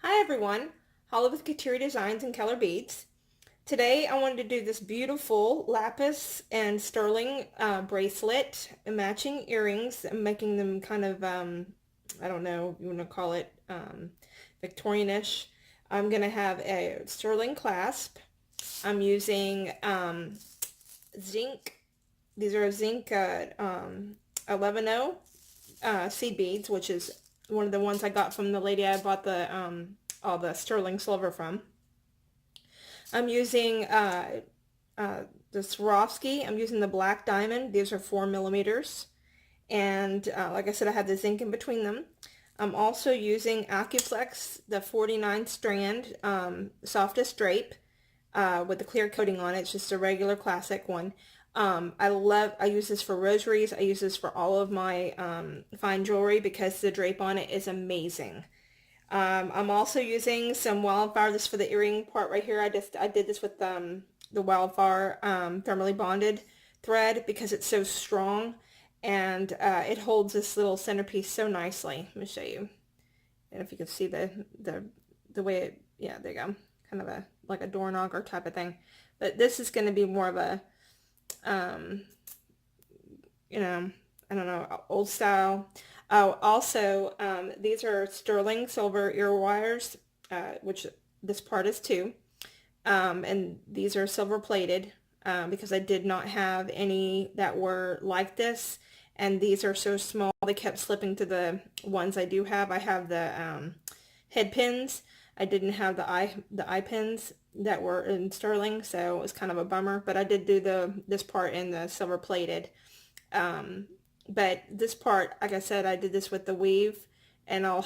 Hi everyone, Holly with Kateri Designs and Keller Beads. Today I wanted to do this beautiful lapis and sterling bracelet and matching earrings. I'm making them kind of, I don't know, you want to call it Victorianish. I'm going to have a sterling clasp. I'm using zinc. These are zinc 11 seed beads, which is one of the ones I got from the lady I bought the all the sterling silver from. I'm using the Swarovski. I'm using the black diamond. These are 4 millimeters. And like I said, I have the zinc in between them. I'm also using Acuflex, the 49 strand softest drape with the clear coating on it. It's just a regular classic one. I use this for rosaries. I use this for all of my fine jewelry because the drape on it is amazing. I'm also using some wildfire. This for the earring part right here. I did this with the wildfire thermally bonded thread because it's so strong and it holds this little centerpiece so nicely. Let me show you. And if you can see the way it, yeah, there you go. Kind of a like a door knocker type of thing. But this is going to be more of a um, I don't know, old style. Oh, also, these are sterling silver ear wires, which this part is too. And these are silver plated because I did not have any that were like this. And these are so small, they kept slipping to the ones I do have. I have the head pins. I didn't have the eye pins that were in sterling, so it was kind of a bummer. But I did do this part in the silver plated. Um, but this part, like I said, I did this with the weave, and I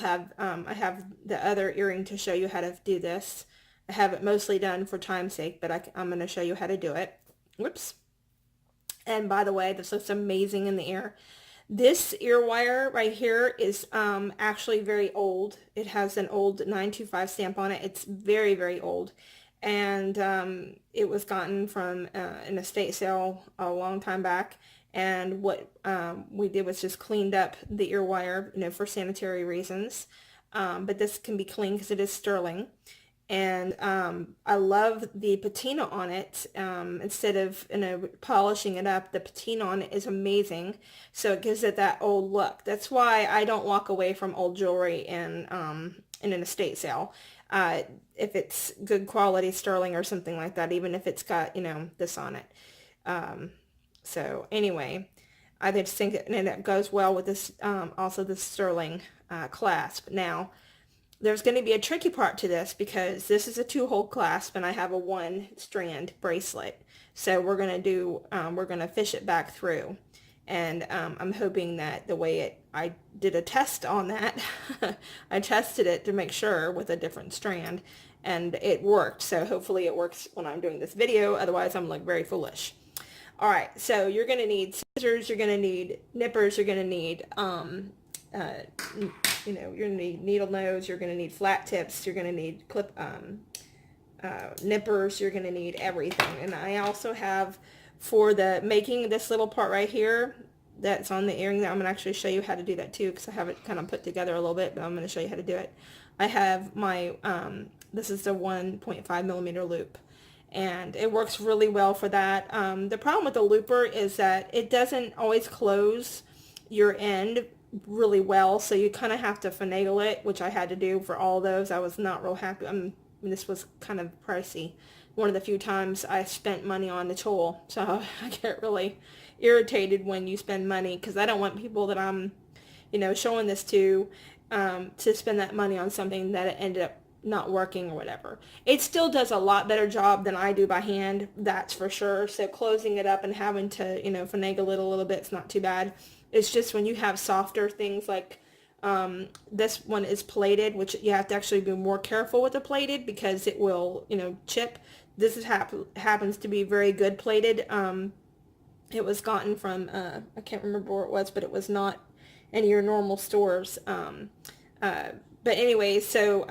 have the other earring to show you how to do this. I have it mostly done for time's sake, but I'm going to show you how to do it. Whoops. And by the way, this looks amazing in the ear. This ear wire right here is actually very old. It has an old 925 stamp on it. It's very, very old. And it was gotten from an estate sale a long time back. And what we did was just cleaned up the ear wire, for sanitary reasons. But this can be clean because it is sterling. And I love the patina on it. Instead of polishing it up, the patina on it is amazing. So it gives it that old look. That's why I don't walk away from old jewelry in an estate sale. If it's good quality sterling or something like that, even if it's got, this on it. So anyway, I just think and it goes well with this, also the sterling clasp. Now, there's going to be a tricky part to this because this is a 2-hole clasp and I have a 1-strand bracelet. So we're going to fish it back through. And I'm hoping that the way I did a test on that, I tested it to make sure with a different strand and it worked. So hopefully it works when I'm doing this video. Otherwise I'm like very foolish. All right, so you're going to need scissors, you're going to need nippers, you're going to need uh, you're going to need needle nose, you're going to need flat tips, you're going to need nippers, you're going to need everything. And I also have, for the making this little part right here that's on the earring, that I'm going to actually show you how to do that too because I have it kind of put together a little bit, but I'm going to show you how to do it. I have my, this is the 1.5 millimeter loop. And it works really well for that. The problem with the looper is that it doesn't always close your end really well, so you kind of have to finagle it, which I had to do for all those. I was not real happy. This was kind of pricey. One of the few times I spent money on the tool, so I get really irritated when you spend money because I don't want people that I'm, showing this to spend that money on something that it ended up not working or whatever. It still does a lot better job than I do by hand, that's for sure. So closing it up and having to, finagle it a little bit, it's not too bad. It's just when you have softer things like this one is plated, which you have to actually be more careful with the plated because it will, chip. This happens to be very good plated. It was gotten from, I can't remember where it was, but it was not any of your normal stores. But anyway, so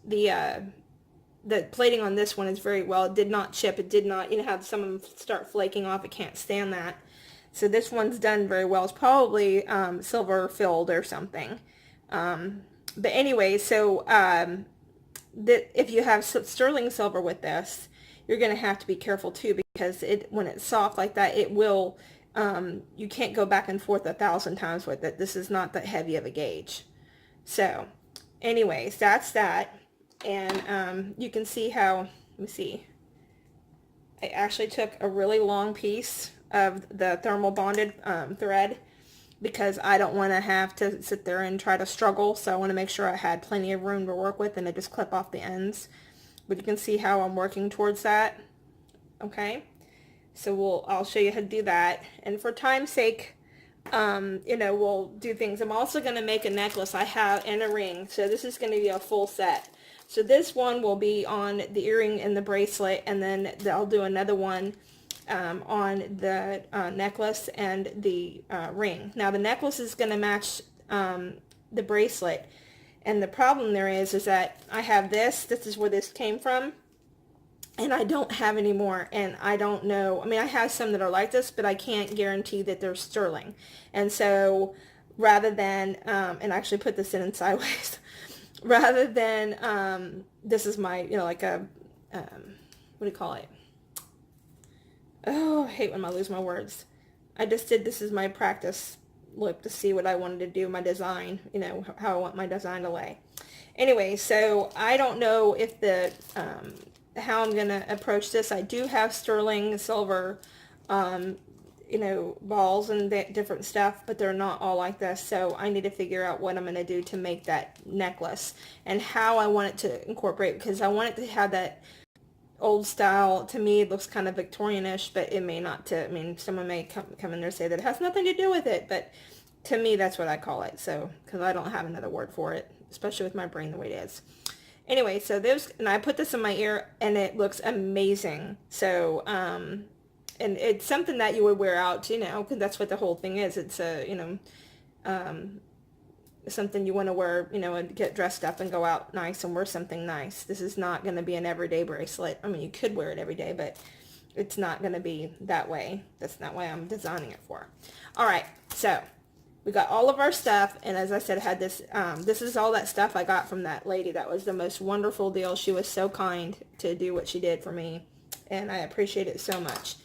the plating on this one is very well. It did not chip. It did not, have some of them start flaking off. It can't stand that. So this one's done very well. It's probably silver filled or something. But anyway, so if you have sterling silver with this, you're going to have to be careful too, because when it's soft like that, it will, you can't go back and forth 1,000 times with it. This is not that heavy of a gauge. So anyways, that's that. And you can see how, let me see, I actually took a really long piece of the thermal bonded thread, because I don't want to have to sit there and try to struggle. So I want to make sure I had plenty of room to work with, and I just clip off the ends. But you can see how I'm working towards that. Okay, so I'll show you how to do that. And for time's sake, you know, we'll do things. I'm also going to make a necklace I have and a ring. So this is going to be a full set. So this one will be on the earring and the bracelet, and then I'll do another one on the necklace and the ring. Now the necklace is going to match the bracelet, and the problem there is that I have this is where this came from, and I don't have any more, and I don't know, I mean, I have some that are like this, but I can't guarantee that they're sterling. And so rather than and I actually put this in sideways, rather than this is my, you know, like a what do you call it? Oh, I hate when I lose my words. I just did, this is my practice look to see what I wanted to do, my design, you know, how I want my design to lay. Anyway, so I don't know if how I'm going to approach this. I do have sterling silver, you know, balls and different stuff, but they're not all like this. So I need to figure out what I'm going to do to make that necklace and how I want it to incorporate, because I want it to have that old style. To me, it looks kind of Victorianish, but it may not. I mean, someone may come in there and say that it has nothing to do with it, but to me, that's what I call it. So, because I don't have another word for it, especially with my brain the way it is. Anyway, so and I put this in my ear, and it looks amazing. So, and it's something that you would wear out, you know, because that's what the whole thing is. It's a, you know, something you want to wear, you know, and get dressed up and go out nice and wear something nice. This is not going to be an everyday bracelet. I mean, you could wear it every day, but it's not going to be that way. That's not why I'm designing it for. All right, so we got all of our stuff, and as I said, I had this, this is all that stuff I got from that lady. That was the most wonderful deal. She was so kind to do what she did for me, and I appreciate it so much.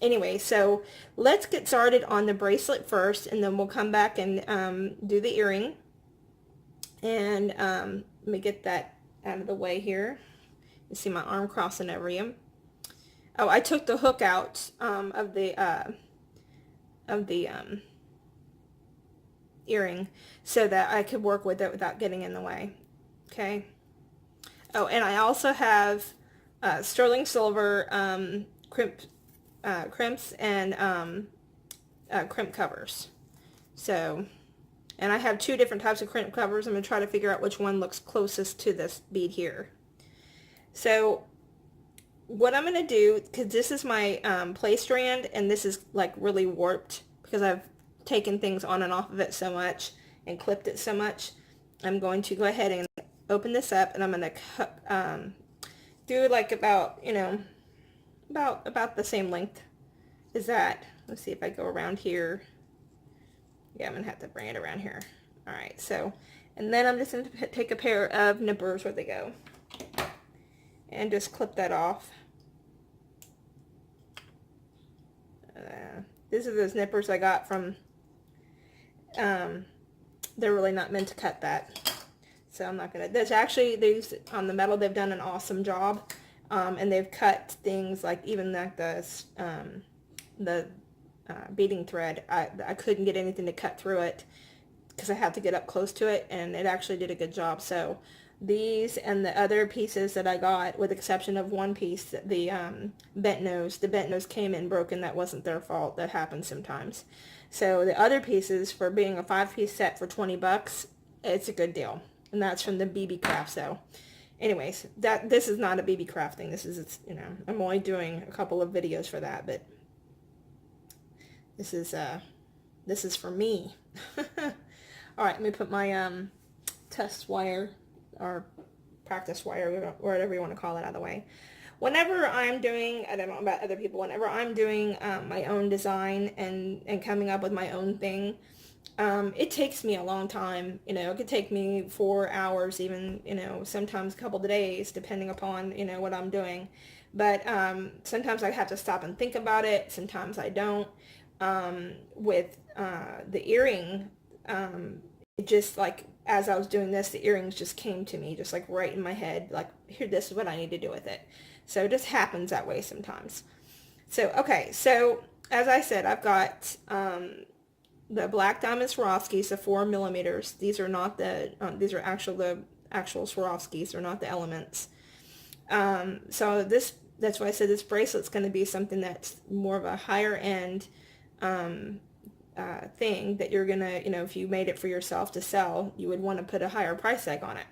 Anyway, so let's get started on the bracelet first, and then we'll come back and do the earring. And let me get that out of the way here. You see my arm crossing over you. Oh, I took the hook out of the earring so that I could work with it without getting in the way. Okay. Oh, and I also have sterling silver crimps and crimp covers. So, and I have two different types of crimp covers. I'm going to try to figure out which one looks closest to this bead here. So what I'm going to do, because this is my play strand, and this is like really warped because I've taken things on and off of it so much and clipped it so much, I'm going to go ahead and open this up, and I'm going to do like about, you know, about the same length as that. Let's see if I go around here. Yeah, I'm going to have to bring it around here. All right, so, and then I'm just going to take a pair of nippers, where they go, and just clip that off. These are those nippers I got from, they're really not meant to cut that. So I'm not going to, there's actually, these on the metal, they've done an awesome job. And they've cut things like even like the beading thread. I couldn't get anything to cut through it because I had to get up close to it, and it actually did a good job. So these and the other pieces that I got, with the exception of one piece, the bent nose came in broken. That wasn't their fault. That happens sometimes. So the other pieces, for being a 5-piece set for 20 bucks, it's a good deal. And that's from the BB Craft. So anyways, this is not a BB Craft thing. This is, you know, I'm only doing a couple of videos for that, but this is for me. All right, let me put my test wire or practice wire, or whatever you want to call it, out of the way. Whenever I'm doing, I don't know about other people, whenever I'm doing my own design and coming up with my own thing, It takes me a long time, you know, it could take me 4 hours, even, you know, sometimes a couple of days, depending upon, you know, what I'm doing. But sometimes I have to stop and think about it. Sometimes I don't. With the earring, it just like, as I was doing this, the earrings just came to me, just like right in my head, like, here, this is what I need to do with it. So it just happens that way sometimes. So, okay, so as I said, I've got the black diamond Swarovskis, the 4 millimeters. These are not these are the actual Swarovskis. They're not the elements. So that's why I said this bracelet's going to be something that's more of a higher end thing that you're gonna, you know, if you made it for yourself to sell, you would want to put a higher price tag on it.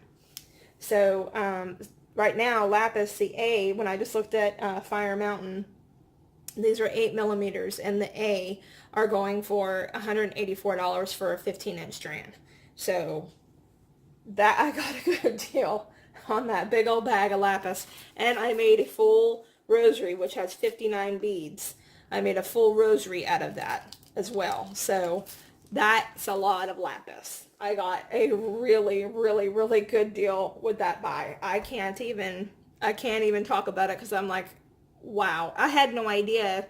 So right now, Lapis, the A, when I just looked at Fire Mountain, these are 8 millimeters, and the A are going for $184 for a 15-inch strand. So that, I got a good deal on that big old bag of lapis. And I made a full rosary, which has 59 beads. I made a full rosary out of that as well. So that's a lot of lapis. I got a really, really, really good deal with that buy. I can't even talk about it because I'm like, wow. I had no idea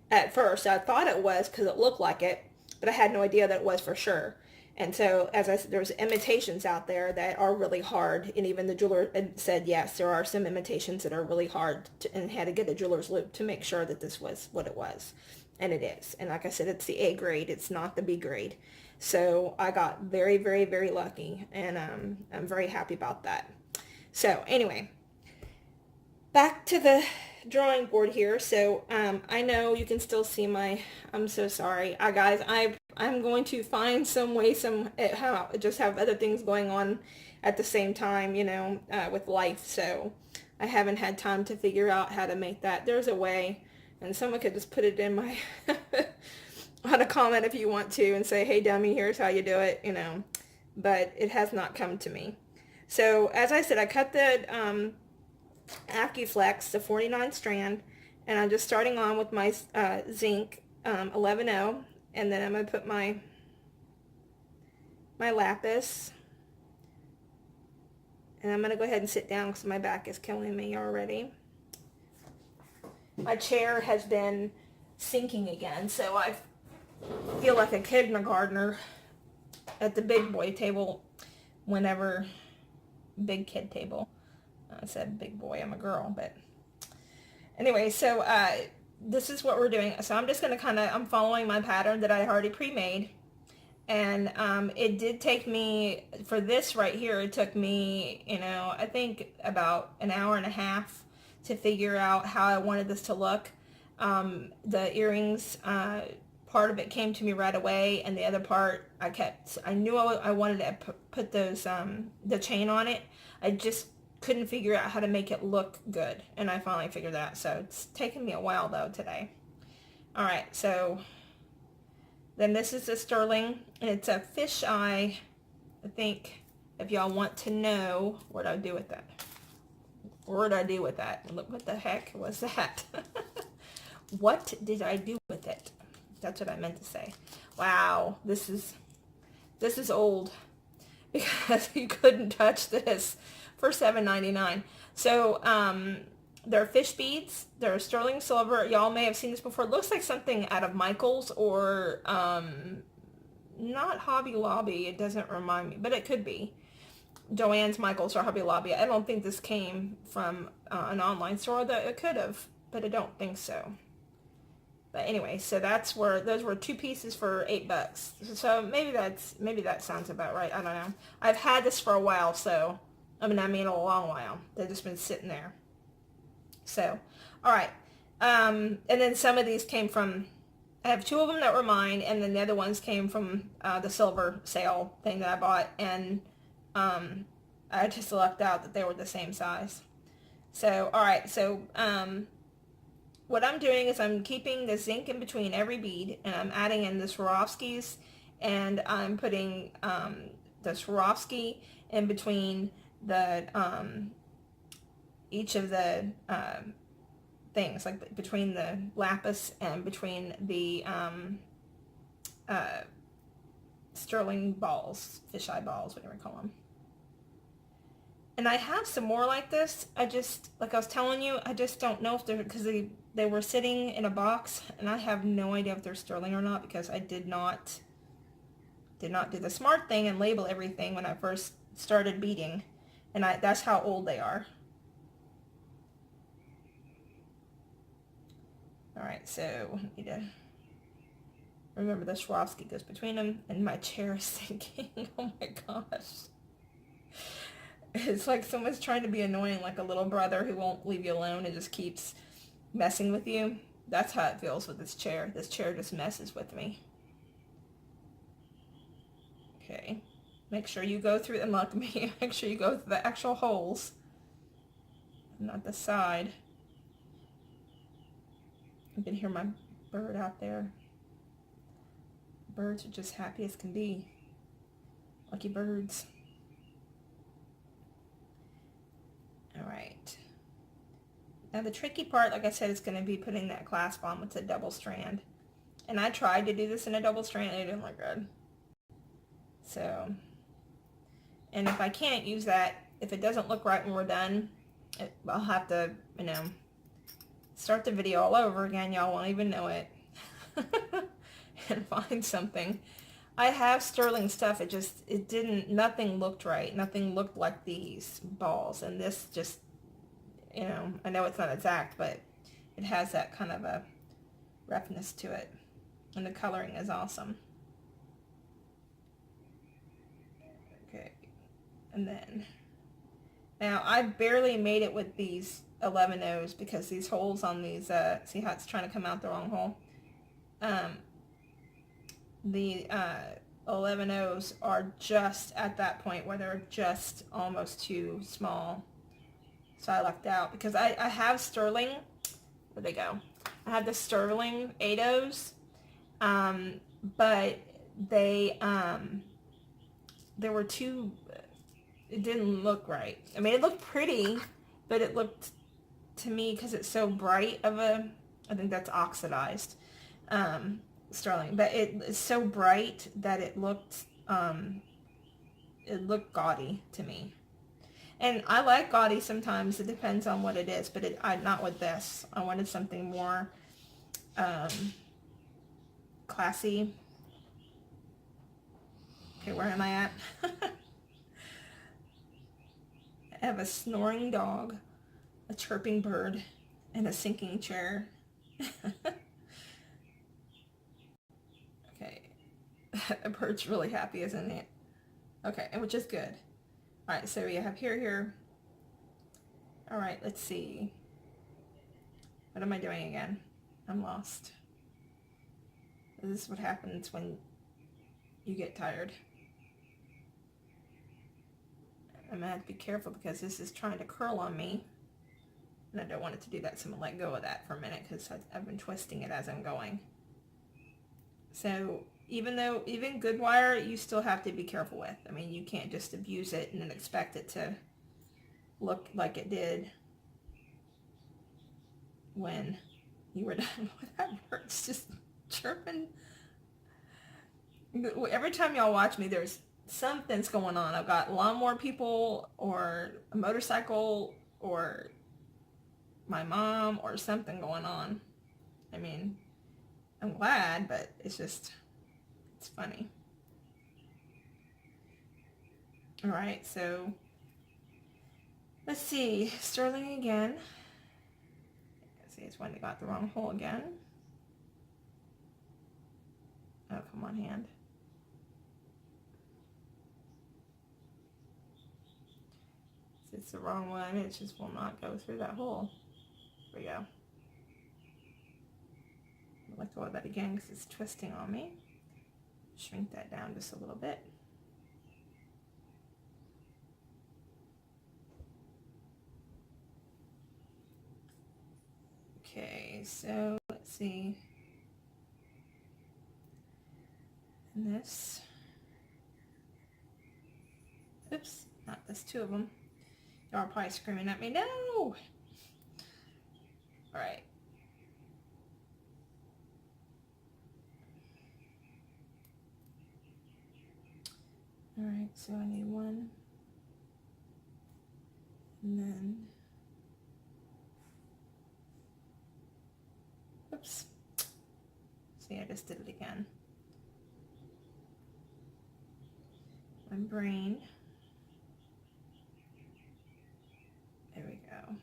at first. I thought it was because it looked like it, but I had no idea that it was for sure. And so, as I said, there's imitations out there that are really hard, and even the jeweler said, yes, there are some imitations that are really hard, and had to get a jeweler's loupe to make sure that this was what it was. And it is. And like I said, it's the A grade. It's not the B grade. So I got very, very, very lucky, and I'm very happy about that. So anyway, back to the drawing board here. So I know you can still see my, I'm so sorry, guys, I'm going to find some way, how just have other things going on at the same time, you know, with life. So I haven't had time to figure out how to make that. There's a way, and someone could just put it in my on a comment if you want to, and say, hey dummy, here's how you do it, you know, but it has not come to me. So as I said, I cut the AccuFlex, the 49 strand, and I'm just starting on with my zinc 11.0, and then I'm going to put my lapis, and I'm going to go ahead and sit down because my back is killing me already. My chair has been sinking again, so I feel like a kindergartner at the big boy table whenever, big kid table. I said big boy, I'm a girl, but anyway, so this is what we're doing. So I'm just going to I'm following my pattern that I already pre-made, and it did take me, for this right here, it took me, you know, I think about an hour and a half to figure out how I wanted this to look. The earrings, part of it came to me right away, and the other part I knew I wanted to put those, the chain on it. I just couldn't figure out how to make it look good, and I finally figured that out. So it's taken me a while though today. All right, so then this is a sterling, and it's a fish eye. I think if y'all want to know what I do with that. What did I do with that? Look, what the heck was that? What did I do with it? That's what I meant to say. Wow, this is old, because you couldn't touch this for $7.99. So they're fish beads. They're sterling silver. Y'all may have seen this before. It looks like something out of Michael's, or not Hobby Lobby. It doesn't remind me, but it could be Joann's, Michael's, or Hobby Lobby. I don't think this came from an online store. That it could have, but I don't think so. But anyway, so those were 2 pieces for $8. So maybe that sounds about right. I don't know. I've had this for a while, so I mean a long while. They've just been sitting there. So, all right. And then some of these came from, I have 2 of them that were mine, and then the other ones came from the silver sale thing that I bought, and I just lucked out that they were the same size. So, all right. So, what I'm doing is I'm keeping the zinc in between every bead, and I'm adding in the Swarovskis, and I'm putting the Swarovski in between the each of the things, like between the lapis and between the sterling balls, fisheye balls, whatever you call them. And I have some more like this. I just, like I was telling you, I just don't know if they're, because they were sitting in a box, and I have no idea if they're sterling or not, because I did not do the smart thing and label everything when I first started beading. And that's how old they are. Alright, so I need to remember the Swarovski goes between them, and my chair is sinking. Oh my gosh. It's like someone's trying to be annoying, like a little brother who won't leave you alone and just keeps messing with you. That's how it feels with this chair. This chair just messes with me. Okay. Make sure you go through them like me. Make sure you go through the actual holes, not the side. You can hear my bird out there. Birds are just happy as can be. Lucky birds. Alright. Now the tricky part, like I said, is going to be putting that clasp on with a double strand. And I tried to do this in a double strand and it didn't look good. So, and if I can't use that, if it doesn't look right when we're done, I'll have to, you know, start the video all over again. Y'all won't even know it. And find something. I have sterling stuff. It didn't, nothing looked right. Nothing looked like these balls. And this just, you know, I know it's not exact, but it has that kind of a roughness to it. And the coloring is awesome. Okay. And then, now I barely made it with these 11 O's because these holes on these, see how it's trying to come out the wrong hole? The 11 O's are just at that point where they're just almost too small. So I lucked out because I have sterling, where'd they go? I have the sterling 8 O's, but they were too, it didn't look right. I mean, it looked pretty, but it looked, to me, because it's so bright of a, I think that's oxidized, sterling, but it is so bright that it looked gaudy to me. And I like gaudy sometimes. It depends on what it is, but not with this. I wanted something more classy. Okay, where am I at? I have a snoring dog, a chirping bird, and a sinking chair. Okay, a bird's really happy, isn't it? Okay, and which is good. All right, so we have here. All right, let's see. What am I doing again? I'm lost. This is what happens when you get tired. I'm gonna have to be careful because this is trying to curl on me. And I don't want it to do that, so I'm gonna let go of that for a minute because I've been twisting it as I'm going. So even good wire, you still have to be careful with. I mean, you can't just abuse it and then expect it to look like it did when you were done with that bird. It's just chirping. Every time y'all watch me, there's something's going on. I've got lawnmower people or a motorcycle or my mom or something going on. I mean, I'm glad, but it's just, it's funny. All right, so let's see, sterling again. Let's see, it's one that got the wrong hole again. Oh, come on, hand. It's the wrong one. It just will not go through that hole. There we go. I'll let go of that again because it's twisting on me. Shrink that down just a little bit. Okay, so let's see. And this. Oops, not this, two of them. Y'all are probably screaming at me, no! Alright. Alright, so I need one. And then, oops. See, I just did it again. My brain. There we go.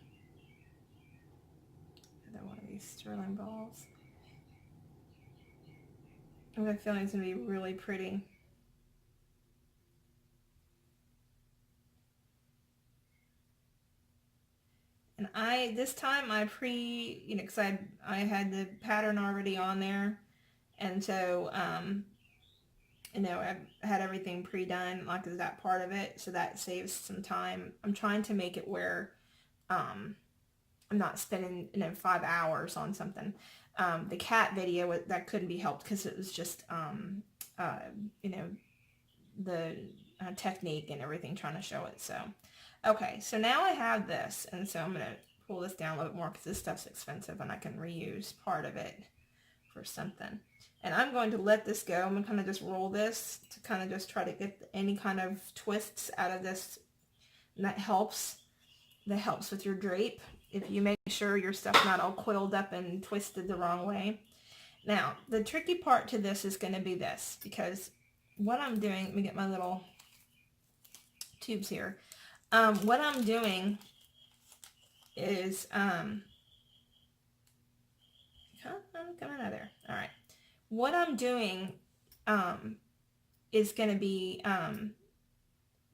Another one of these sterling balls. I have a feeling it's going to be really pretty. And this time I because I had the pattern already on there. And so, I had everything pre-done, like that part of it. So that saves some time. I'm trying to make it where, I'm not spending 5 hours on something. The cat video, that couldn't be helped because it was just the technique and everything, trying to show it. So okay, so now I have this, and so I'm going to pull this down a little bit more because this stuff's expensive and I can reuse part of it for something. And I'm going to let this go. I'm going to kind of just roll this to kind of just try to get any kind of twists out of this, and that helps with your drape if you make sure your stuff's not all coiled up and twisted the wrong way. Now, the tricky part to this is going to be this, because what I'm doing, let me get my little tubes here. What I'm doing is, come out of there. All right. What I'm doing is going to be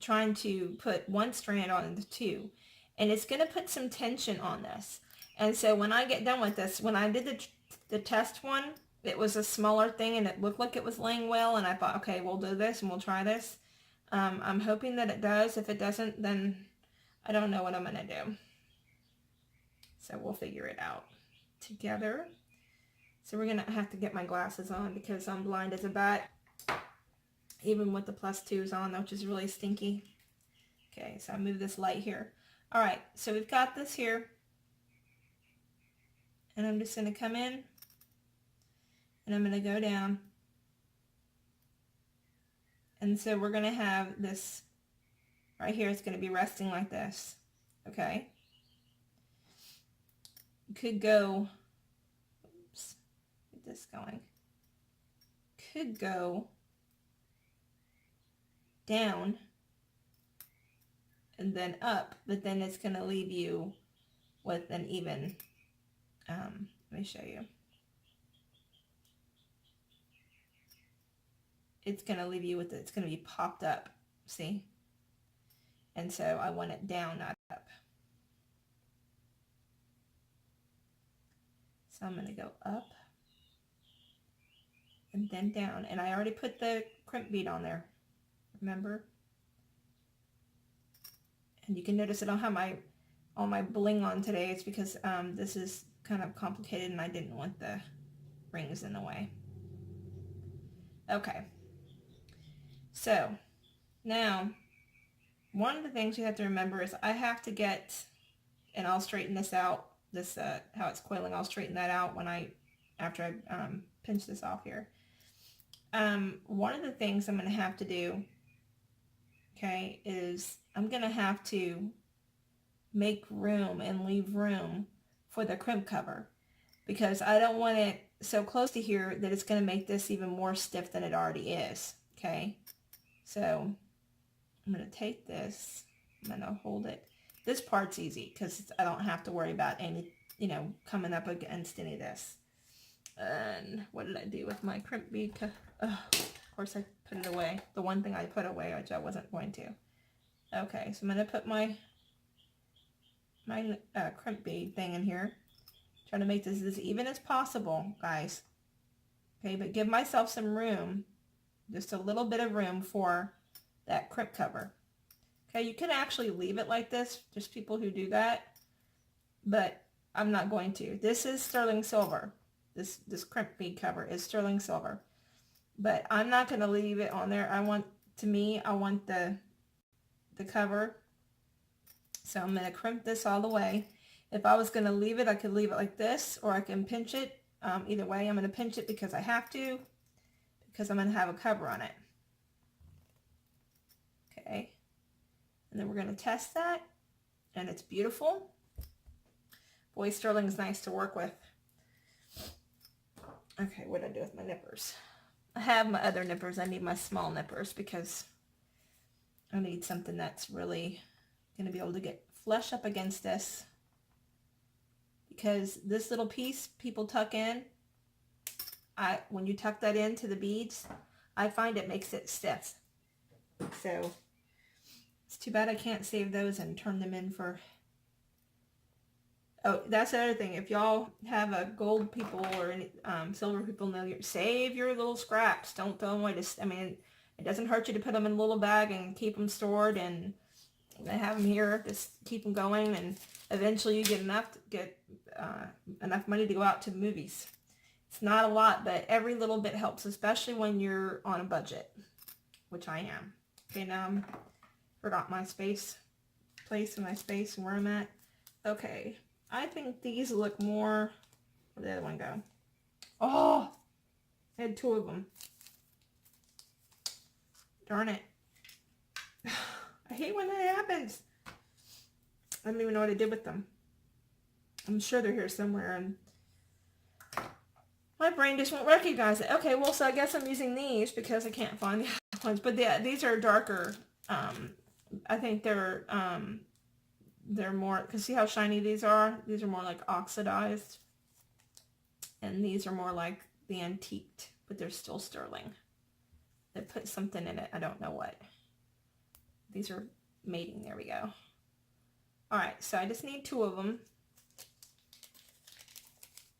trying to put one strand on the two, and it's going to put some tension on this. And so when I get done with this, when I did the test one, it was a smaller thing and it looked like it was laying well, and I thought, okay, we'll do this and we'll try this. I'm hoping that it does. If it doesn't, then I don't know what I'm going to do. So we'll figure it out together. So we're going to have to get my glasses on because I'm blind as a bat, even with the +2s on, which is really stinky. Okay, so I move this light here. All right, so we've got this here. And I'm just going to come in and I'm going to go down. And so we're going to have this right here. It's going to be resting like this. Okay. You could go, oops, get this going. Could go down and then up, but then it's going to leave you with an even, let me show you. It's going to leave you with it. It's going to be popped up, see? And so I want it down, not up. So I'm going to go up and then down. And I already put the crimp bead on there, remember? And you can notice I don't have all my bling on today. It's because this is kind of complicated and I didn't want the rings in the way. Okay. So now one of the things you have to remember is I have to get, and I'll straighten this out, this how it's coiling, I'll straighten that out after I pinch this off here. One of the things I'm going to have to do, okay, is I'm going to have to make room and leave room for the crimp cover, because I don't want it so close to here that it's going to make this even more stiff than it already is. Okay, so I'm going to take this, I'm going to hold it. This part's easy because I don't have to worry about any, coming up against any of this. And what did I do with my crimp bead? Of course I put it away. The one thing I put away, which I wasn't going to. Okay, so I'm going to put my crimp bead thing in here. Trying to make this as even as possible, guys. Okay, but give myself some room, just a little bit of room for that crimp cover. Okay, you can actually leave it like this, just people who do that, but I'm not going to. This is sterling silver. This crimp bead cover is sterling silver, but I'm not going to leave it on there. I want the cover. So I'm going to crimp this all the way. If I was going to leave it, I could leave it like this, or I can pinch it. Either way, I'm going to pinch it because I have to, because I'm going to have a cover on it. Okay, and then we're going to test that, and it's beautiful. Boy, sterling is nice to work with. Okay, what do I do with my nippers? I have my other nippers. I need my small nippers because I need something that's really going to be able to get flush up against this, because this little piece people tuck in, when you tuck that into the beads, I find it makes it stiff. So it's too bad I can't save those and turn them in for... Oh, that's the other thing. If y'all have a gold people or any, silver people, save your little scraps. Don't throw them away. I mean, it doesn't hurt you to put them in a little bag and keep them stored, and have them here. Just keep them going, and eventually you get enough money to go out to the movies. It's not a lot, but every little bit helps, especially when you're on a budget, which I am. Okay, now I forgot my place and my space and where I'm at. Okay, I think these look more... Where'd the other one go? Oh, I had two of them. Darn it. I hate when that happens. I don't even know what I did with them. I'm sure they're here somewhere, and my brain just won't recognize it. Okay, well, so I guess I'm using these because I can't find the other ones. But yeah, these are darker. I think they're more, because see how shiny these are? These are more like oxidized. And these are more like the antiqued, but they're still sterling. They put something in it. I don't know what. These are mating. There we go. All right, so I just need two of them.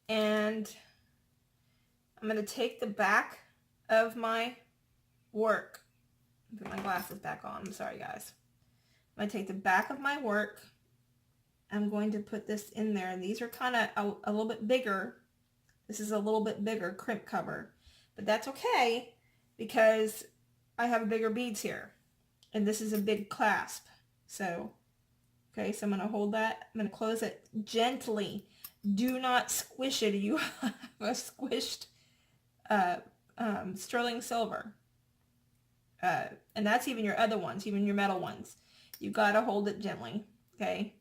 And I'm going to take the back of my work. Put my glasses back on. I'm sorry, guys. I'm going to take the back of my work. I'm going to put this in there. And these are kind of a little bit bigger. This is a little bit bigger crimp cover. But that's okay because I have bigger beads here. And this is a big clasp. So, okay, so I'm going to hold that. I'm going to close it gently. Do not squish it. You have a squished sterling silver. And that's even your other ones, even your metal ones. You got to hold it gently, okay?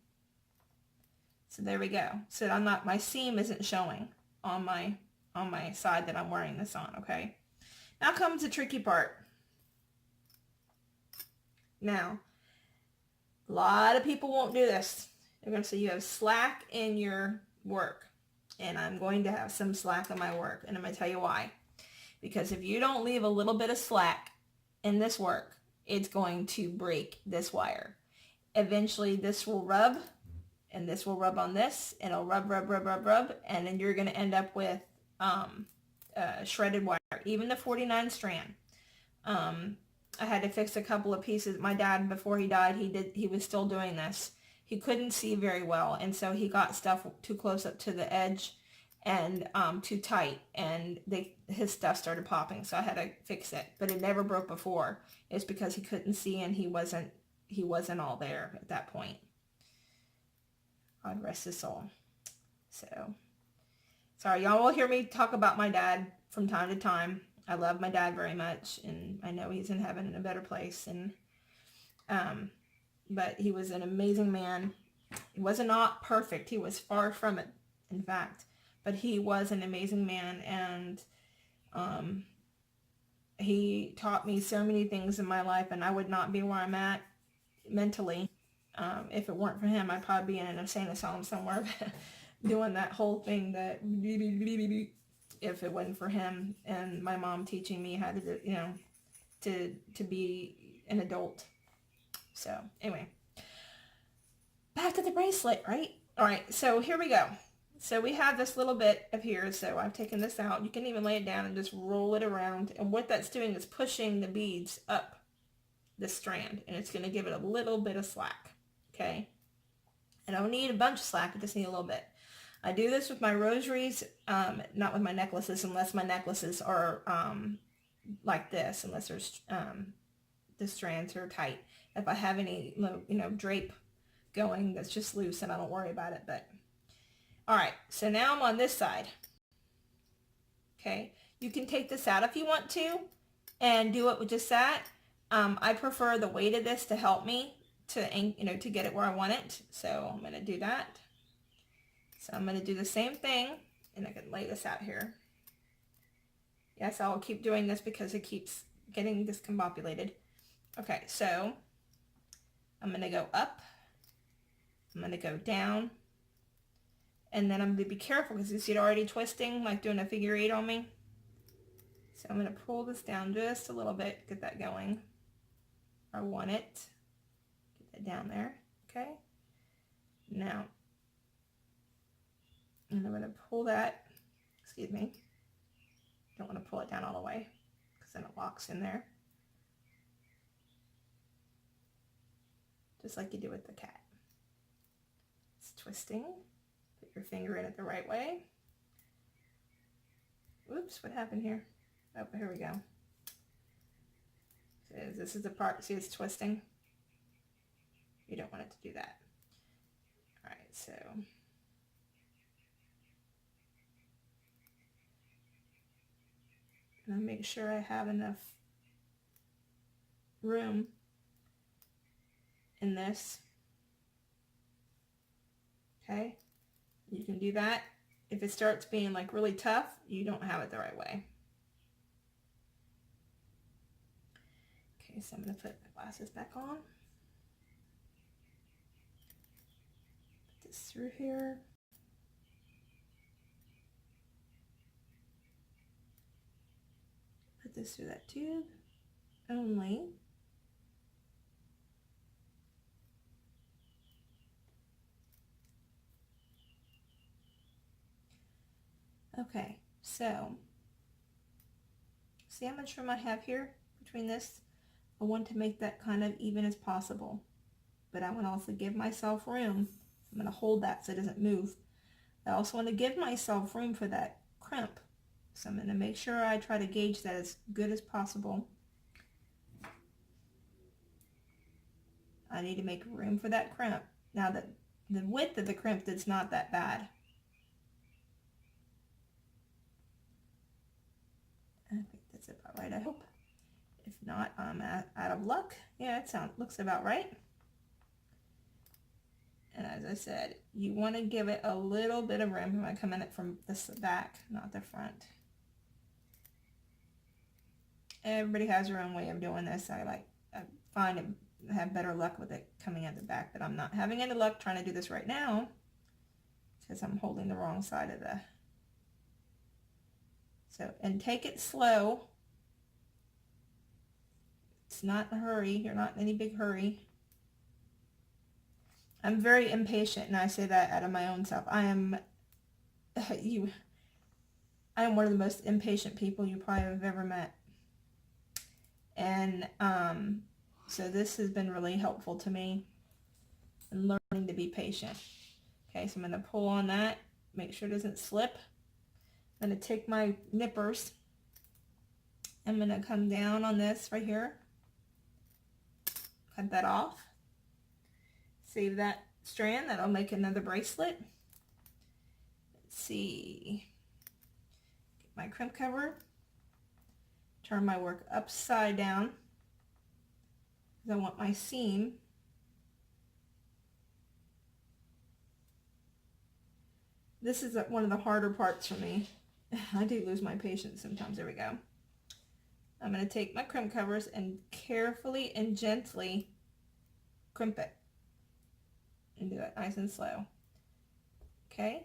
So there we go. So my seam isn't showing on my side that I'm wearing this on, okay? Now comes the tricky part. Now, a lot of people won't do this. They're going to say you have slack in your work. And I'm going to have some slack in my work. And I'm going to tell you why. Because if you don't leave a little bit of slack in this work, it's going to break this wire. Eventually this will rub, and this will rub on this, and it'll rub, and then you're going to end up with shredded wire. Even the 49 strand. I had to fix a couple of pieces. My dad, before he died, he was still doing this. He couldn't see very well, and so he got stuff too close up to the edge and too tight, and his stuff started popping, so I had to fix it. But it never broke before. It's because he couldn't see, and he wasn't all there at that point. God rest his soul. So, sorry, y'all will hear me talk about my dad from time to time. I love my dad very much, and I know he's in heaven in a better place. And but he was an amazing man. He was not perfect. He was far from it, in fact. But he was an amazing man, and he taught me so many things in my life, and I would not be where I'm at mentally if it weren't for him. I'd probably be in an insane asylum somewhere doing that whole thing, that if it wasn't for him and my mom teaching me how to do, to be an adult. So anyway, back to the bracelet, right? All right, so here we go. So we have this little bit of here, so I've taken this out. You can even lay it down and just roll it around, and what that's doing is pushing the beads up the strand, and it's going to give it a little bit of slack, okay? I don't need a bunch of slack, I just need a little bit. I do this with my rosaries, not with my necklaces, unless my necklaces are like this, unless there's the strands are tight. If I have any, drape going that's just loose, and I don't worry about it. But all right, so now I'm on this side. Okay, you can take this out if you want to, and do it with just that. I prefer the weight of this to help me to, to get it where I want it. So I'm going to do that. So I'm going to do the same thing, and I can lay this out here. Yes, I'll keep doing this because it keeps getting discombobulated. Okay, so I'm going to go up, I'm going to go down, and then I'm going to be careful because you see it already twisting, like doing a figure 8 on me. So I'm going to pull this down just a little bit, get that going. I want it. Get that down there. Okay. Now, and I'm going to pull that, excuse me. Don't want to pull it down all the way because then it locks in there. Just like you do with the cat. It's twisting. Put your finger in it the right way. Oops, what happened here? Oh, here we go. So this is the part, see it's twisting? You don't want it to do that. All right, so and I make sure I have enough room in this. Okay, you can do that. If it starts being like really tough, you don't have it the right way. Okay, so I'm going to put the glasses back on. Put this through here. Put this through that tube only. Okay, so see how much room I have here between this? I want to make that kind of even as possible, but I want to also give myself room. I'm going to hold that so it doesn't move. I also want to give myself room for that crimp. So I'm going to make sure I try to gauge that as good as possible. I need to make room for that crimp. Now that the width of the crimp is not that bad. I think that's about right, I hope. If not, I'm out of luck. Yeah, it looks about right. And as I said, you want to give it a little bit of room. I'm going to come in it from the back, not the front. Everybody has their own way of doing this. I find it have better luck with it coming at the back, but I'm not having any luck trying to do this right now because I'm holding the wrong side of the. So, and take it slow. It's not a hurry. You're not in any big hurry. I'm very impatient, and I say that out of my own self. I am one of the most impatient people you probably have ever met. And so this has been really helpful to me in learning to be patient. Okay, so I'm going to pull on that, make sure it doesn't slip. I'm going to take my nippers. I'm going to come down on this right here. Cut that off. Save that strand. That'll make another bracelet. Let's see. Get my crimp cover. Turn my work upside down. I want my seam. This is one of the harder parts for me. I do lose my patience sometimes. There we go. I'm going to take my crimp covers and carefully and gently crimp it. And do it nice and slow. Okay?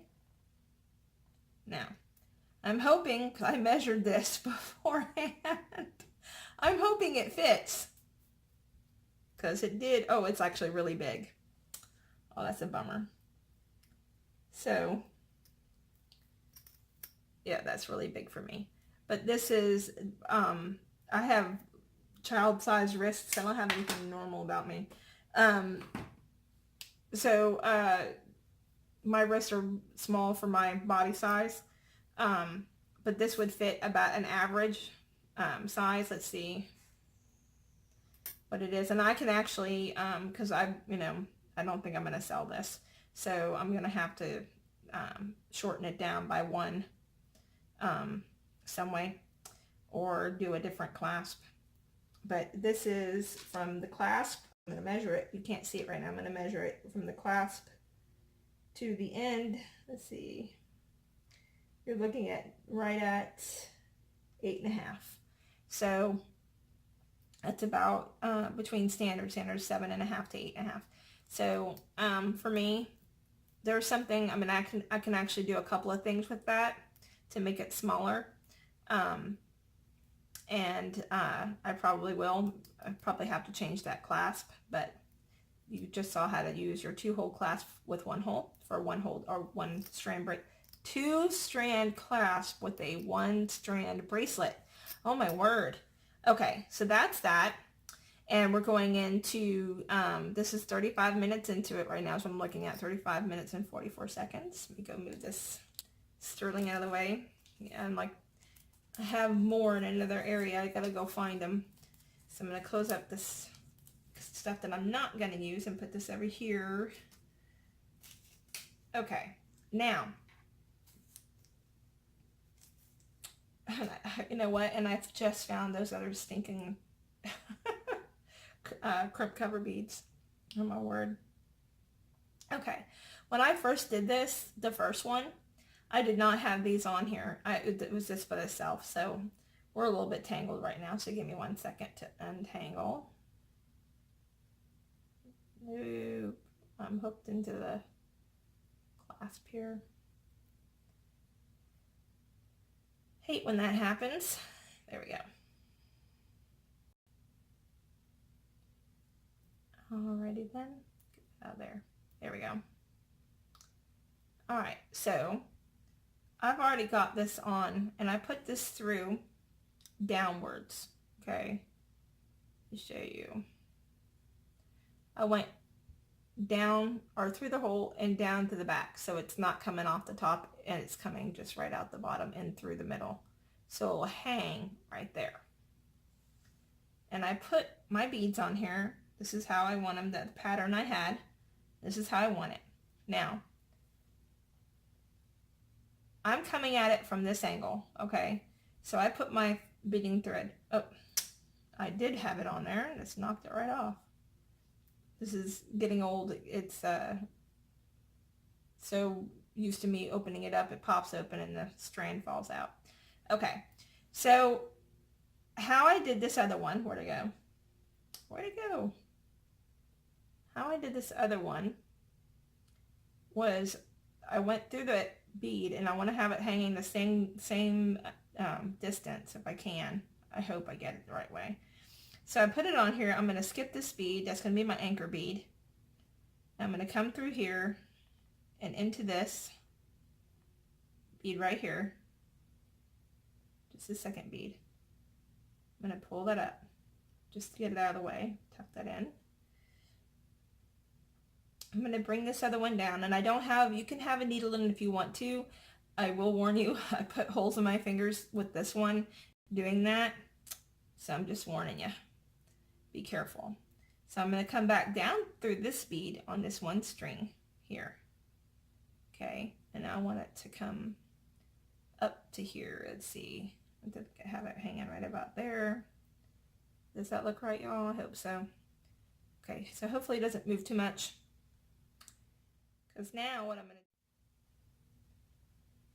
Now, I'm hoping, because I measured this beforehand, I'm hoping it fits. Because it did. Oh, it's actually really big. Oh, that's a bummer. So, yeah, that's really big for me. But this is, I have child-sized wrists. I don't have anything normal about me. So, my wrists are small for my body size. But this would fit about an average size. Let's see what it is. And I can actually, because I don't think I'm going to sell this. So I'm going to have to shorten it down by one some way, or do a different clasp. but this is from the clasp. I'm going to measure it. You can't see it right now. I'm going to measure it from the clasp to the end. Let's see. You're looking at right at 8.5. So that's about between standard 7.5 to 8.5. So for me, there's something, I mean, I can actually do a couple of things with that to make it smaller. And I probably will. I probably have to change that clasp, but you just saw how to use your 2-hole clasp with 1 hole for 1 hole or 1 strand break. 2-strand clasp with a 1-strand bracelet. Oh my word. Okay, so that's that. And we're going into, this is 35 minutes into it right now, so I'm looking at 35 minutes and 44 seconds. Let me go move this sterling out of the way. Yeah, I'm like, I have more in another area. I gotta go find them. So I'm gonna close up this stuff that I'm not gonna use and put this over here. Okay, now, you know what? And I've just found those other stinking crimp cover beads. Oh my word. Okay, when I first did this, the first one, I did not have these on here. It was just for itself, so we're a little bit tangled right now, so give me 1 second to untangle. Nope, I'm hooked into the clasp here. Hate when that happens. There we go. Alrighty then, get out of there. There we go. All right, so I've already got this on, and I put this through downwards, okay? To show you. I went down or through the hole and down to the back, so it's not coming off the top, and it's coming just right out the bottom and through the middle. So it'll hang right there. And I put my beads on here. This is how I want them, the pattern I had. This is how I want it. Now, I'm coming at it from this angle, okay? So I put my beading thread, oh, I did have it on there, and it's knocked it right off. This is getting old. It's so used to me opening it up, it pops open and the strand falls out. Okay, so how I did this other one, where'd it go? Where'd it go? How I did this other one was I went through the bead, and I want to have it hanging the same distance if I can. I hope I get it the right way. So I put it on here. I'm going to skip this bead. That's going to be my anchor bead. I'm going to come through here and into this bead right here. Just the second bead. I'm going to pull that up just to get it out of the way. Tuck that in. I'm going to bring this other one down, and I don't have, you can have a needle in it if you want to. I will warn you, I put holes in my fingers with this one doing that, so I'm just warning you. Be careful. So I'm going to come back down through this bead on this one string here. Okay, and I want it to come up to here. Let's see. I have it hanging right about there. Does that look right, y'all? I hope so. Okay, so hopefully it doesn't move too much. Because now what I'm going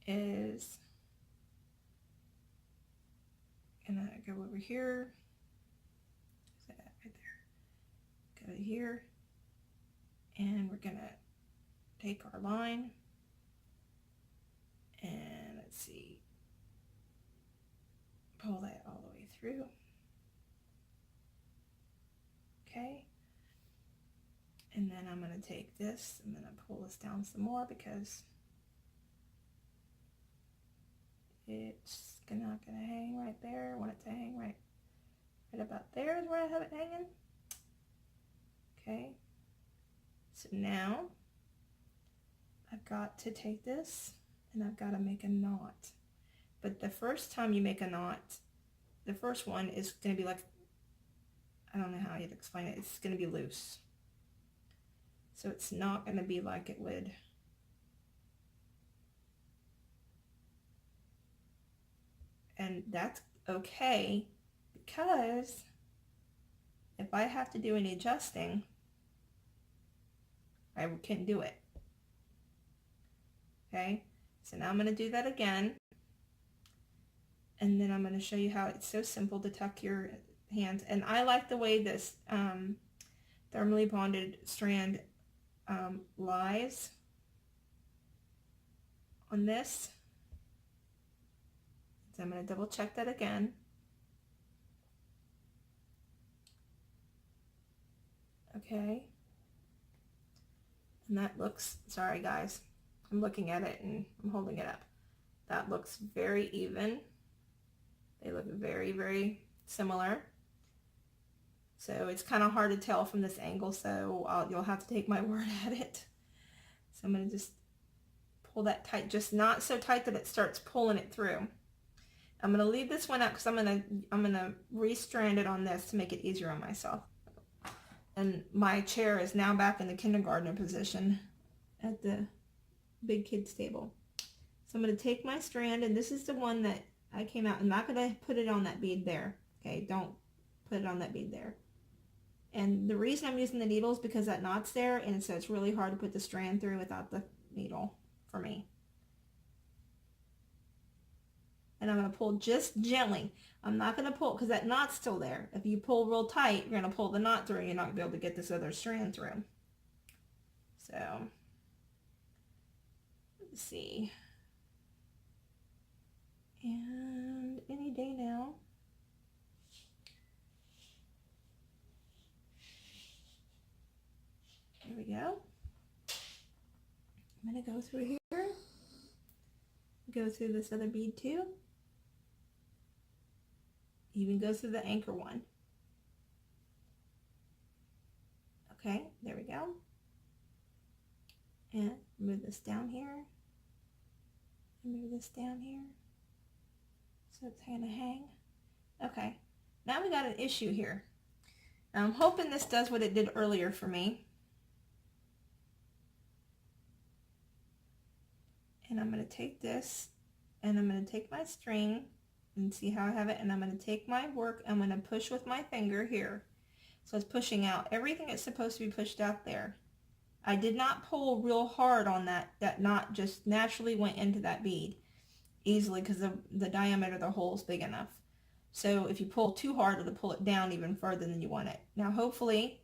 to do is gonna go over here. Is that right there? Go here, and we're gonna take our line, and let's see, pull that all the way through. Okay. And then I'm going to take this, I'm going to pull this down some more because it's not going to hang right there. I want it to hang right about there is where I have it hanging. Okay. So now I've got to take this and I've got to make a knot. But the first time you make a knot, the first one is going to be like, I don't know how you'd explain it. It's going to be loose. So it's not going to be like it would. And that's okay because if I have to do any adjusting, I can do it. Okay, so now I'm going to do that again. And then I'm going to show you how it's so simple to tuck your hands. And I like the way this thermally bonded strand lies on this. So I'm going to double check that again. Okay. And that looks, sorry guys, I'm looking at it and I'm holding it up. That looks very even. They look very, very similar. So it's kind of hard to tell from this angle, so you'll have to take my word at it. So I'm going to just pull that tight, just not so tight that it starts pulling it through. I'm going to leave this one up because I'm going to restrand it on this to make it easier on myself. And my chair is now back in the kindergartner position at the big kids table. So I'm going to take my strand, and this is the one that I came out. I'm not going to put it on that bead there. Okay, don't put it on that bead there. And the reason I'm using the needle is because that knot's there, and so it's really hard to put the strand through without the needle for me. And I'm going to pull just gently. I'm not going to pull because that knot's still there. If you pull real tight, you're going to pull the knot through and you're not going to be able to get this other strand through. So, let's see. And any day now. There we go. I'm going to go through here. Go through this other bead too. Even go through the anchor one. Okay, there we go. And move this down here. And move this down here. So it's going to hang. Okay, now we got an issue here. Now I'm hoping this does what it did earlier for me. And I'm going to take this, and I'm going to take my string, and see how I have it, and I'm going to take my work, I'm going to push with my finger here. So it's pushing out everything that's supposed to be pushed out there. I did not pull real hard on that. That knot just naturally went into that bead easily because the diameter of the hole is big enough. So if you pull too hard, it'll pull it down even further than you want it. Now hopefully,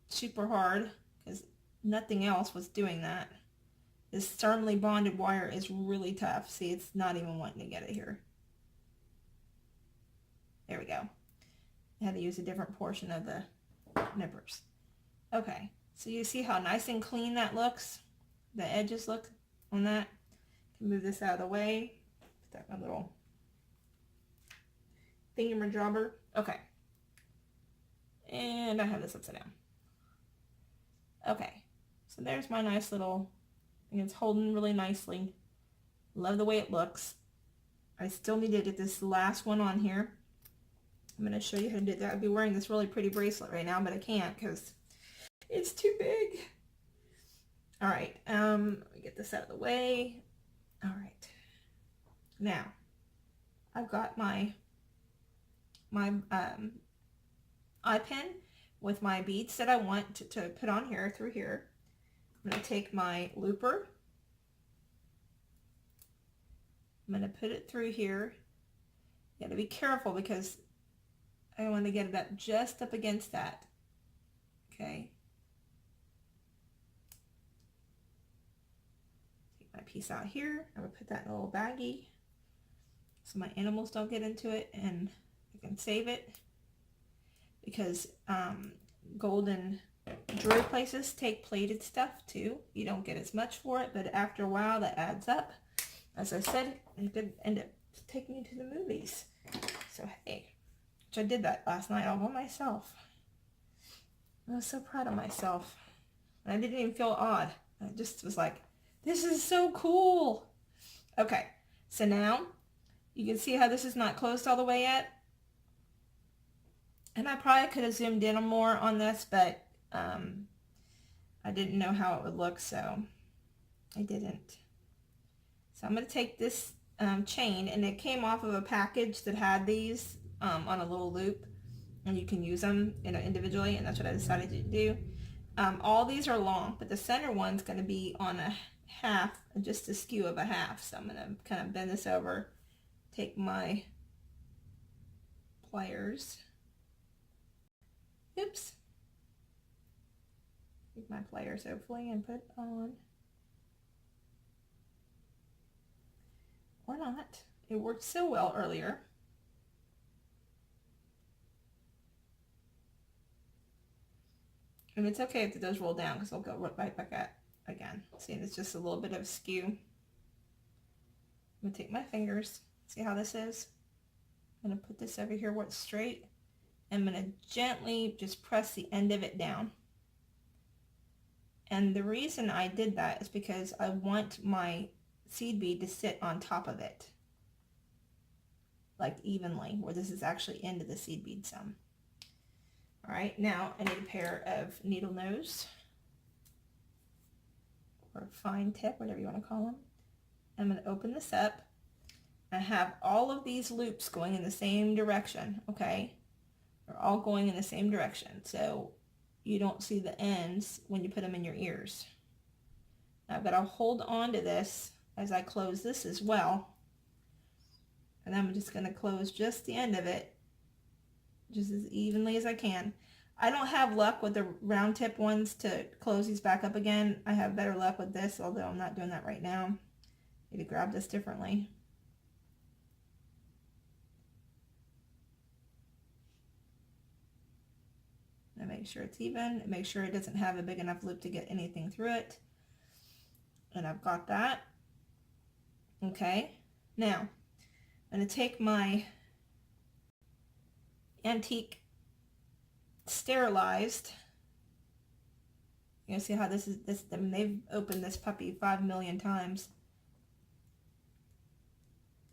super hard, because nothing else was doing that. This firmly bonded wire is really tough. See, it's not even wanting to get it here. There we go. I had to use a different portion of the nippers. Okay, so you see how nice and clean that looks? The edges look on that. I can move this out of the way. Put that my little thingamajobber. Okay. And I have this upside down. Okay, so there's my nice little, and it's holding really nicely. Love the way it looks. I still need to get this last one on here. I'm going to show you how to do that. I'd be wearing this really pretty bracelet right now, but I can't because it's too big. All right, let me get this out of the way. All right, now I've got my eye pin with my beads that I want to put on here through here. I'm going to take my looper. I'm going to put it through here. You got to be careful because I want to get it up just up against that. Okay. Take my piece out here. I'm going to put that in a little baggie so my animals don't get into it, and I can save it because golden jewelry places take plated stuff too. You don't get as much for it, but after a while that adds up. As I said, it could end up taking you to the movies. So hey, which I did that last night all by myself. I was so proud of myself. And I didn't even feel odd. I just was like, this is so cool. Okay, so now you can see how this is not closed all the way yet. And I probably could have zoomed in more on this, but I didn't know how it would look, so I didn't. So I'm going to take this chain, and it came off of a package that had these on a little loop. and you can use them, you know, individually, and that's what I decided to do. All these are long, but the center one's going to be on a half, just a skew of a half. So I'm going to kind of bend this over, take my pliers, oops, take my pliers hopefully and put on, or not. It worked so well earlier. And it's okay if it does roll down because I'll go right back at again. See, it's just a little bit of skew. I'm going to take my fingers, see how this is? I'm going to put this over here where it's straight. I'm going to gently just press the end of it down. And the reason I did that is because I want my seed bead to sit on top of it, like evenly, where this is actually into the seed bead some. All right, now I need a pair of needle nose or fine tip, whatever you want to call them. I'm going to open this up. I have all of these loops going in the same direction, okay? They're all going in the same direction, so you don't see the ends when you put them in your ears. Now I've got to hold on to this as I close this as well. And I'm just going to close just the end of it, just as evenly as I can. I don't have luck with the round tip ones to close these back up again. I have better luck with this, although I'm not doing that right now. I need to grab this differently. And make sure it's even, make sure it doesn't have a big enough loop to get anything through it. And I've got that. Okay, now I'm going to take my antique sterilized. You know, see how this is, I mean, they've opened this puppy 5 million times.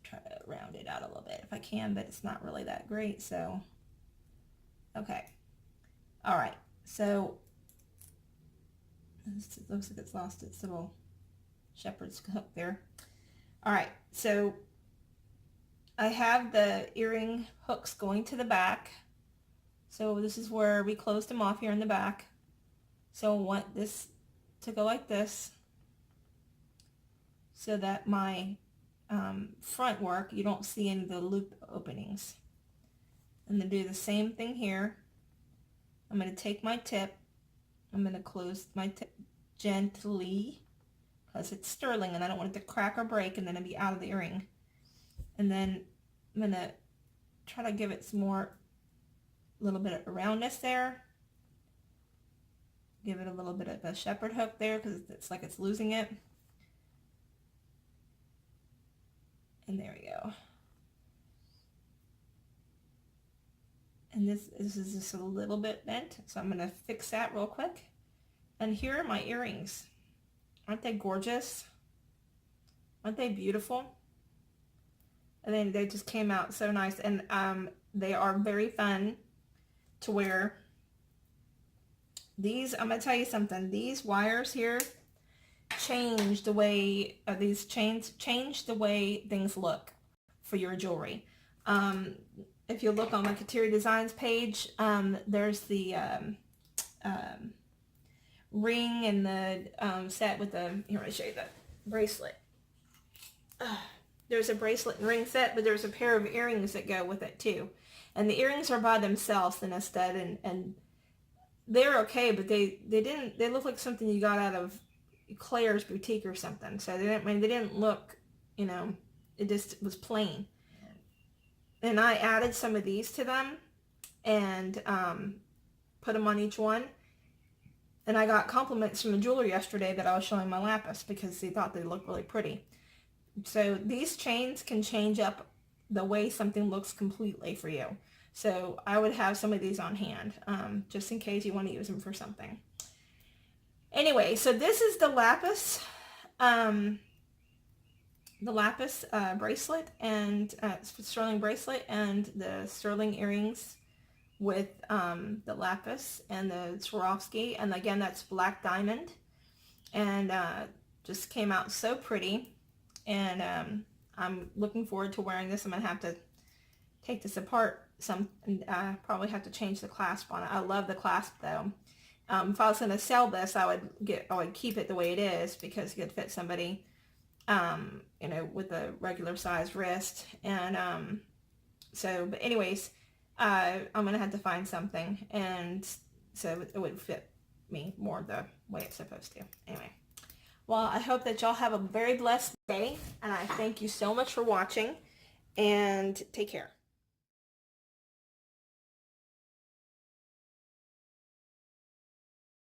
Try to round it out a little bit if I can, but it's not really that great, so. Okay. All right, so it looks like it's lost its little shepherd's hook there. All right, so I have the earring hooks going to the back. So this is where we closed them off here in the back. So I want this to go like this so that my front work, you don't see any of the loop openings. And then do the same thing here. I'm going to take my tip. I'm going to close my tip gently because it's sterling and I don't want it to crack or break and then it'll be out of the earring. And then I'm going to try to give it some more, little bit of roundness there. Give it a little bit of a shepherd hook there because it's like it's losing it. And there we go. And this is just a little bit bent, so I'm going to fix that real quick. And here are my earrings. Aren't they gorgeous? Aren't they beautiful? And then they just came out so nice, and they are very fun to wear. These, I'm going to tell you something, these wires here change the way, these chains change the way things look for your jewelry. If you look on my Kateri Designs page, there's the ring and the set with the, here, I'll show you the bracelet. There's a bracelet and ring set, but there's a pair of earrings that go with it too. And the earrings are by themselves in a stud, and they're okay, but they look like something you got out of Claire's boutique or something. So they didn't look, you know, it just was plain. And I added some of these to them and put them on each one. And I got compliments from a jeweler yesterday that I was showing my lapis because they thought they looked really pretty. So these chains can change up the way something looks completely for you. So I would have some of these on hand just in case you want to use them for something. Anyway, so this is the lapis. Bracelet and sterling bracelet and the sterling earrings with the lapis and the Swarovski, and again that's black diamond, and just came out so pretty, and I'm looking forward to wearing this. I'm gonna have to take this apart some, I probably have to change the clasp on it. I love the clasp though. If I was going to sell this, I would keep it the way it is because it could fit somebody, you know, with a regular size wrist. And so, but anyways, I'm going to have to find something, and so it would fit me more the way it's supposed to. Anyway, well, I hope that y'all have a very blessed day, and I thank you so much for watching, and take care.